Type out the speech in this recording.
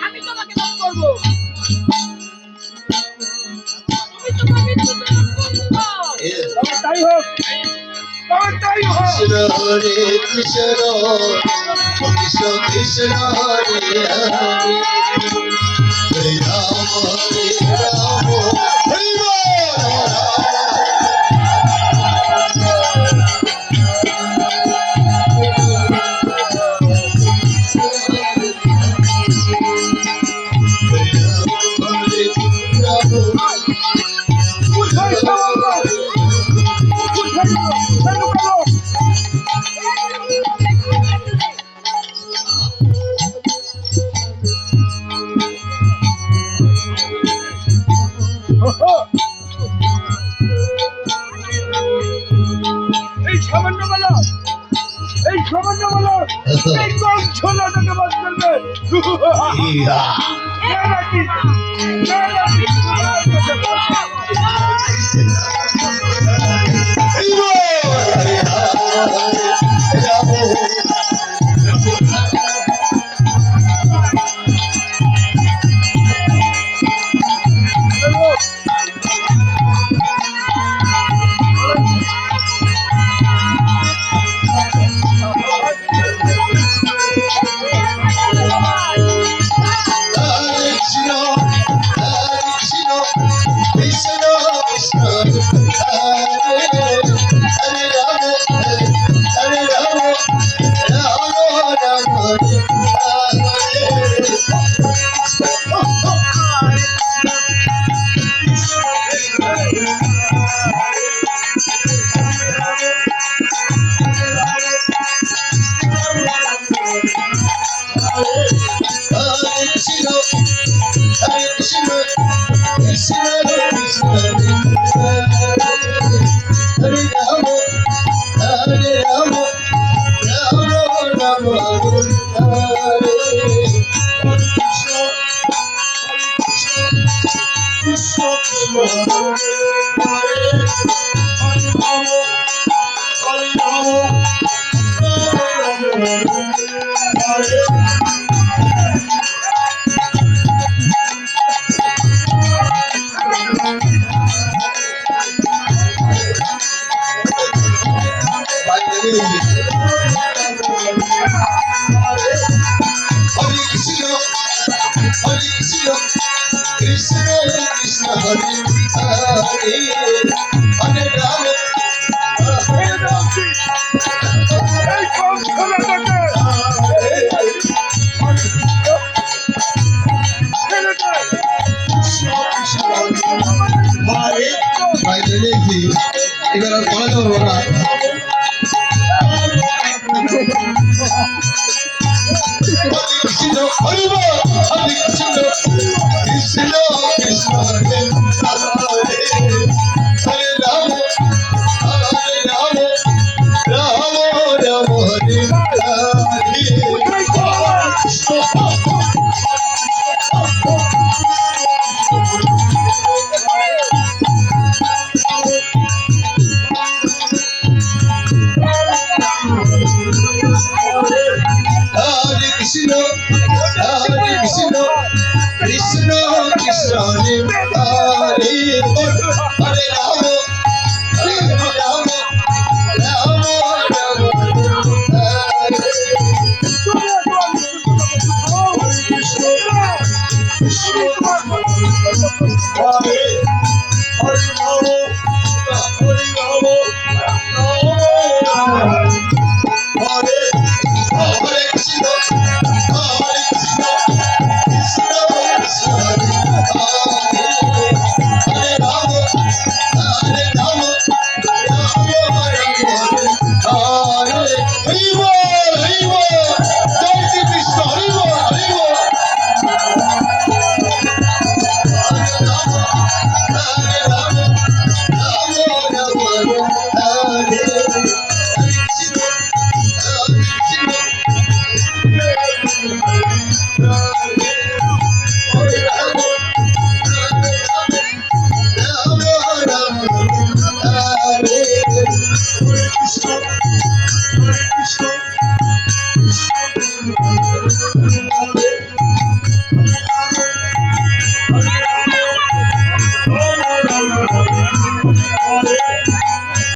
আমি তোমাকে মাফ করবো। তুমি তোমাকে তাই হোক, তাই হোক। কৃষ্ণ হরে কৃষ্ণ কৃষ্ণ কৃষ্ণ হরে হরে হরে রাম হরে এই সামান্য বলো, এই সামান্য বলো, এই কম ছোলাটাকে বাদ করবে। এবার আর বলা যাবো না। কৃষ্ণ হরিব হরে কৃষ্ণ কৃষ্ণ কৃষ্ণ হরে হরে রাম রাম রাম হরে কৃষ্ণ কৃষ্ণ হরে হরে হরে রাম রাম রাম রাম Hare